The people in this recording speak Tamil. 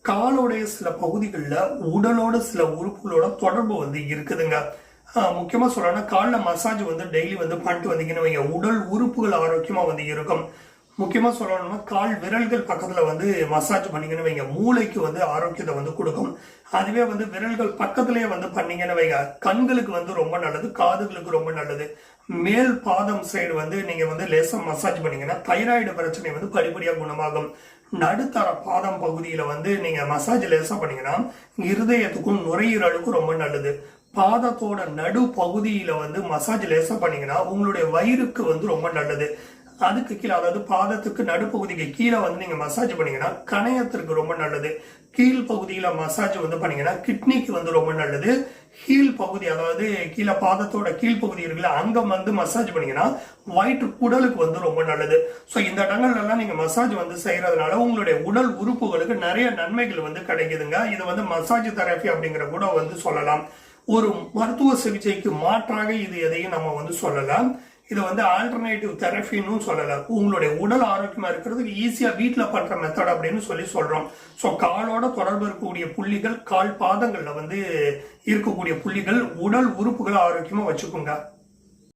காலோடைய சில பகுதிகளில் உடலோட சில உறுப்புகளோட தொடர்பு இருக்குதுங்க. முக்கியமா சொல்லணும்னா காலில் மசாஜ் டெய்லி பண்ணிட்டு வந்தீங்கன்னு வைங்க, உடல் உறுப்புகள் ஆரோக்கியமா இருக்கும். முக்கியமா சொல்லணும்னா கால் விரல்கள் பக்கத்துல மசாஜ் பண்ணீங்கன்னு வைங்க, மூளைக்கு ஆரோக்கியத்தை கொடுக்கும். அதுவே விரல்கள் பக்கத்திலேயே பண்ணீங்கன்னு வைங்க, கண்களுக்கு ரொம்ப நல்லது, காதுகளுக்கு ரொம்ப நல்லது. மேல் பாதம் சைடு நீங்க லேசா மசாஜ் பண்ணீங்கன்னா தைராய்டு பிரச்சனை படிப்படியாக குணமாகும். நடுத்தர பாதம் பகுதியில நீங்க மசாஜ் லேசா பண்ணீங்கன்னா இருதயத்துக்கும் நுரையீரலுக்கும் ரொம்ப நல்லது. பாதத்தோட நடு பகுதியில மசாஜ் லேசா பண்ணீங்கன்னா உங்களுடைய வயிறுக்கு ரொம்ப நல்லது. அதுக்கு கீழே, அதாவது பாதத்துக்கு நடுப்பகுதிக்கு கீழே நீங்க மசாஜ் பண்ணீங்கன்னா கணையத்திற்கு ரொம்ப நல்லது. கீழ் பகுதியில மசாஜ் பண்ணீங்கன்னா கிட்னிக்கு ரொம்ப நல்லது. ஹீல் பகுதி, அதாவது கீழே பாதத்தோட கீழ் பகுதி இருக்குல்ல, அங்க மசாஜ் பண்ணீங்கன்னா வயிற்று குடலுக்கு ரொம்ப நல்லது. ஸோ இந்த இடங்கள்ல எல்லாம் நீங்க மசாஜ் செய்யறதுனால உங்களுடைய உடல் உறுப்புகளுக்கு நிறைய நன்மைகள் கிடைக்குதுங்க. இது மசாஜ் தெரப்பி அப்படிங்கிற கூட சொல்லலாம். ஒரு மருத்துவ சிகிச்சைக்கு மாற்றாக இது எதையும் நம்ம சொல்லலாம். இதை ஆல்டர்னேட்டிவ் தெரப்பின்னு சொல்லலாம். உங்களுடைய உடல் ஆரோக்கியமா இருக்கிறதுக்கு ஈஸியா வீட்டுல பண்ற மெத்தட் அப்படின்னு சொல்றோம். ஸோ காலோட தொடர்பு இருக்கக்கூடிய புள்ளிகள், கால் பாதங்கள்ல இருக்கக்கூடிய புள்ளிகள் உடல் உறுப்புகளை ஆரோக்கியமா வச்சுக்கோங்க.